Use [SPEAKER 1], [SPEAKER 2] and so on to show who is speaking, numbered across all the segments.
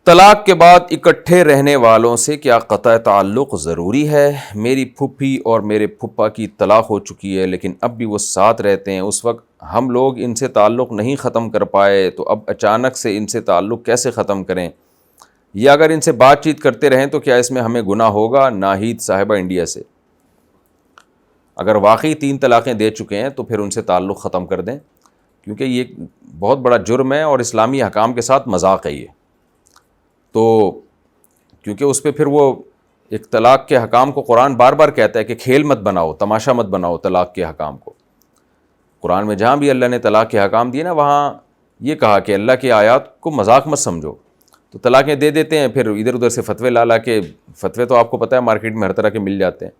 [SPEAKER 1] طلاق کے بعد اکٹھے رہنے والوں سے کیا قطع تعلق ضروری ہے؟ میری پھوپھی اور میرے پھپھا کی طلاق ہو چکی ہے لیکن اب بھی وہ ساتھ رہتے ہیں. اس وقت ہم لوگ ان سے تعلق نہیں ختم کر پائے تو اب اچانک سے ان سے تعلق کیسے ختم کریں؟ یا اگر ان سے بات چیت کرتے رہیں تو کیا اس میں ہمیں گناہ ہوگا؟ ناہید صاحبہ انڈیا سے. اگر واقعی 3 طلاقیں دے چکے ہیں تو پھر ان سے تعلق ختم کر دیں، کیونکہ یہ بہت بڑا جرم ہے اور اسلامی احکام کے ساتھ مذاق ہے یہ. تو کیونکہ اس پہ پھر وہ ایک طلاق کے حکام کو قرآن بار بار کہتا ہے کہ کھیل مت بناؤ، تماشا مت بناؤ طلاق کے حکام کو. قرآن میں جہاں بھی اللہ نے طلاق کے حکام دیے نا، وہاں یہ کہا کہ اللہ کی آیات کو مذاق مت سمجھو. تو طلاقیں دے دیتے ہیں، پھر ادھر ادھر سے فتوے لا کے، فتوے تو آپ کو پتہ ہے مارکیٹ میں ہر طرح کے مل جاتے ہیں،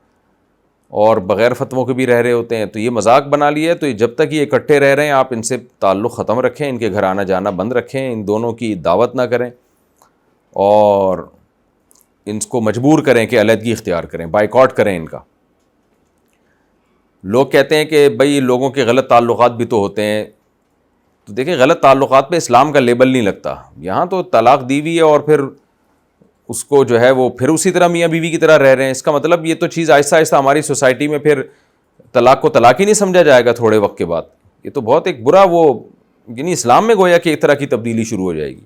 [SPEAKER 1] اور بغیر فتووں کے بھی رہ رہے ہوتے ہیں. تو یہ مذاق بنا لیے. تو جب تک یہ اکٹھے رہ رہے ہیں آپ ان سے تعلق ختم رکھیں، ان کے گھر آنا جانا بند رکھیں، ان دونوں کی دعوت نہ کریں اور ان کو مجبور کریں کہ علیحدگی اختیار کریں، بائیکاٹ کریں ان کا. لوگ کہتے ہیں کہ بھئی لوگوں کے غلط تعلقات بھی تو ہوتے ہیں. تو دیکھیں غلط تعلقات پہ اسلام کا لیبل نہیں لگتا. یہاں تو طلاق دی ہوئی ہے اور پھر اس کو جو ہے وہ پھر اسی طرح میاں بیوی کی طرح رہ رہے ہیں. اس کا مطلب یہ تو چیز آہستہ آہستہ ہماری سوسائٹی میں پھر طلاق کو طلاق ہی نہیں سمجھا جائے گا تھوڑے وقت کے بعد. یہ تو بہت ایک برا وہ یعنی اسلام میں گویا کہ ایک طرح کی تبدیلی شروع ہو جائے گی.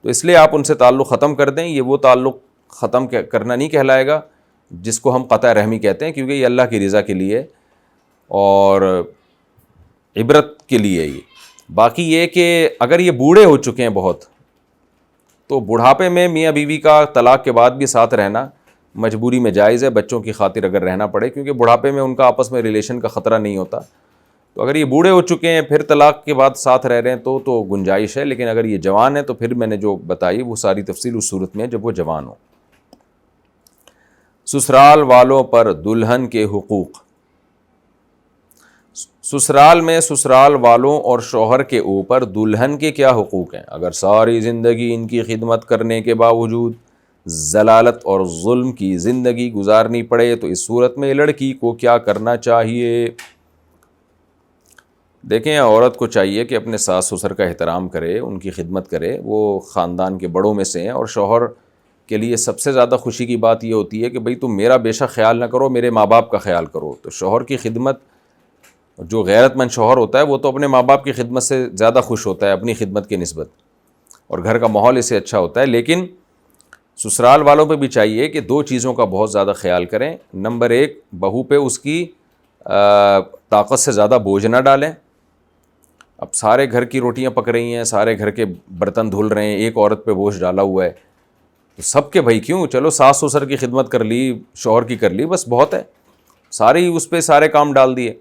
[SPEAKER 1] تو اس لیے آپ ان سے تعلق ختم کر دیں. یہ وہ تعلق ختم کرنا نہیں کہلائے گا جس کو ہم قطع رحمی کہتے ہیں، کیونکہ یہ اللہ کی رضا کے لیے اور عبرت کے لیے. یہ باقی یہ کہ اگر یہ بوڑھے ہو چکے ہیں بہت، تو بڑھاپے میں میاں بیوی کا طلاق کے بعد بھی ساتھ رہنا مجبوری میں جائز ہے، بچوں کی خاطر اگر رہنا پڑے، کیونکہ بڑھاپے میں ان کا آپس میں ریلیشن کا خطرہ نہیں ہوتا. تو اگر یہ بوڑھے ہو چکے ہیں پھر طلاق کے بعد ساتھ رہ رہے ہیں تو گنجائش ہے. لیکن اگر یہ جوان ہیں تو پھر میں نے جو بتائی وہ ساری تفصیل اس صورت میں ہے جب وہ جوان ہو. سسرال والوں پر دلہن کے حقوق. سسرال میں سسرال والوں اور شوہر کے اوپر دلہن کے کیا حقوق ہیں؟ اگر ساری زندگی ان کی خدمت کرنے کے باوجود ضلالت اور ظلم کی زندگی گزارنی پڑے تو اس صورت میں لڑکی کو کیا کرنا چاہیے؟ دیکھیں عورت کو چاہیے کہ اپنے ساس سسر کا احترام کرے، ان کی خدمت کرے. وہ خاندان کے بڑوں میں سے ہیں اور شوہر کے لیے سب سے زیادہ خوشی کی بات یہ ہوتی ہے کہ بھئی تم میرا بے شک خیال نہ کرو، میرے ماں باپ کا خیال کرو. تو شوہر کی خدمت، جو غیرت مند شوہر ہوتا ہے وہ تو اپنے ماں باپ کی خدمت سے زیادہ خوش ہوتا ہے اپنی خدمت کی نسبت، اور گھر کا ماحول اسے اچھا ہوتا ہے. لیکن سسرال والوں پہ بھی چاہیے کہ 2 چیزوں کا بہت زیادہ خیال کریں. نمبر 1، بہو پہ اس کی طاقت سے زیادہ بوجھ نہ ڈالیں. اب سارے گھر کی روٹیاں پک رہی ہیں، سارے گھر کے برتن دھل رہے ہیں، ایک عورت پہ بوجھ ڈالا ہوا ہے تو سب کے بھائی کیوں، چلو ساس سسر کی خدمت کر لی، شوہر کی کر لی، بس بہت ہے. سارے اس پہ سارے کام ڈال دیے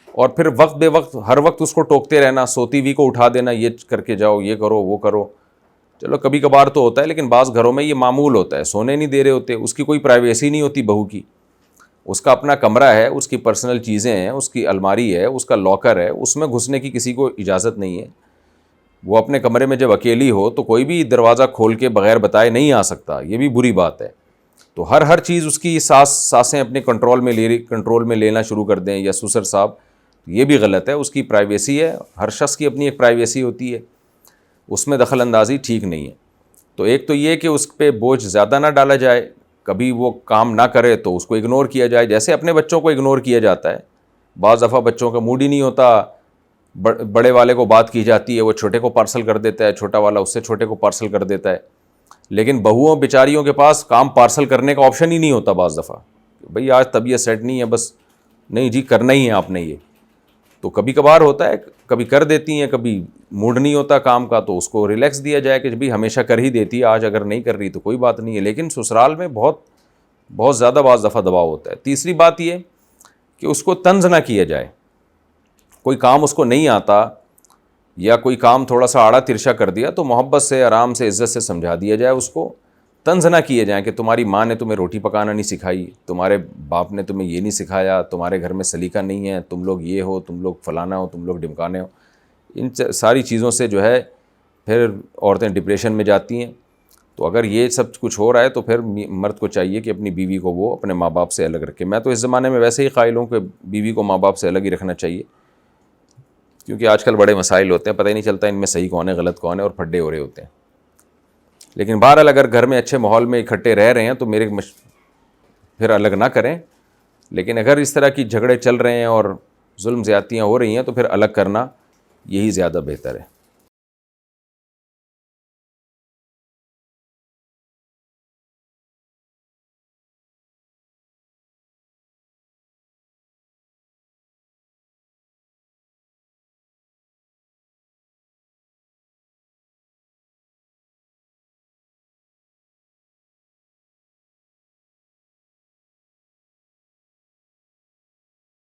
[SPEAKER 1] اور پھر وقت بے وقت ہر وقت اس کو ٹوکتے رہنا، سوتی ہوئی کو اٹھا دینا، یہ کر کے جاؤ، یہ کرو، وہ کرو. چلو کبھی کبھار تو ہوتا ہے لیکن بعض گھروں میں یہ معمول ہوتا ہے. سونے نہیں دے رہے ہوتے، اس کی کوئی پرائیویسی نہیں ہوتی بہو کی. اس کا اپنا کمرہ ہے، اس کی پرسنل چیزیں ہیں، اس کی الماری ہے، اس کا لاکر ہے، اس میں گھسنے کی کسی کو اجازت نہیں ہے. وہ اپنے کمرے میں جب اکیلی ہو تو کوئی بھی دروازہ کھول کے بغیر بتائے نہیں آ سکتا، یہ بھی بری بات ہے. تو ہر چیز اس کی ساسیں اپنے کنٹرول میں لینا شروع کر دیں یا سسر صاحب، یہ بھی غلط ہے. اس کی پرائیویسی ہے، ہر شخص کی اپنی ایک پرائیویسی ہوتی ہے، اس میں دخل اندازی ٹھیک نہیں ہے. تو ایک تو یہ کہ اس پہ بوجھ زیادہ نہ ڈالا جائے، کبھی وہ کام نہ کرے تو اس کو اگنور کیا جائے، جیسے اپنے بچوں کو اگنور کیا جاتا ہے. بعض دفعہ بچوں کا موڈ ہی نہیں ہوتا، بڑے والے کو بات کی جاتی ہے، وہ چھوٹے کو پارسل کر دیتا ہے، چھوٹا والا اس سے چھوٹے کو پارسل کر دیتا ہے. لیکن بہوؤں بیچاریوں کے پاس کام پارسل کرنے کا آپشن ہی نہیں ہوتا بعض دفعہ. بھئی آج طبیعت سیٹ نہیں ہے، بس نہیں جی کرنا ہی ہے آپ نے. یہ تو کبھی کبھار ہوتا ہے، کبھی کر دیتی ہیں، کبھی موڈ نہیں ہوتا کام کا تو اس کو ریلیکس دیا جائے کہ بھئی ہمیشہ کر ہی دیتی ہے، آج اگر نہیں کر رہی تو کوئی بات نہیں ہے. لیکن سسرال میں بہت زیادہ بعض دفعہ دباؤ ہوتا ہے. تیسری بات یہ کہ اس کو طنز نہ کیا جائے. کوئی کام اس کو نہیں آتا یا کوئی کام تھوڑا سا آڑا ترچھا کر دیا تو محبت سے، آرام سے، عزت سے سمجھا دیا جائے. اس کو طنز نہ کیے جائیں کہ تمہاری ماں نے تمہیں روٹی پکانا نہیں سکھائی، تمہارے باپ نے تمہیں یہ نہیں سکھایا، تمہارے گھر میں سلیقہ نہیں ہے، تم لوگ یہ ہو، تم لوگ فلانا ہو، تم لوگ ڈمکانے ہو. ان ساری چیزوں سے جو ہے پھر عورتیں ڈپریشن میں جاتی ہیں. تو اگر یہ سب کچھ ہو رہا ہے تو پھر مرد کو چاہیے کہ اپنی بیوی کو وہ اپنے ماں باپ سے الگ رکھے. میں تو اس زمانے میں ویسے ہی قائل ہوں کہ بیوی کو ماں باپ سے الگ ہی رکھنا چاہیے، کیونکہ آج کل بڑے مسائل ہوتے ہیں، پتہ ہی نہیں چلتا ان میں صحیح کون ہے غلط کون ہے، اور پھڈے ہو رہے ہوتے ہیں. لیکن بہرحال اگر گھر میں اچھے ماحول میں اکٹھے رہ رہے ہیں تو پھر الگ نہ کریں، لیکن اگر اس طرح کی جھگڑے چل رہے ہیں اور ظلم زیادتیاں ہو رہی ہیں تو پھر الگ کرنا یہی زیادہ بہتر ہے۔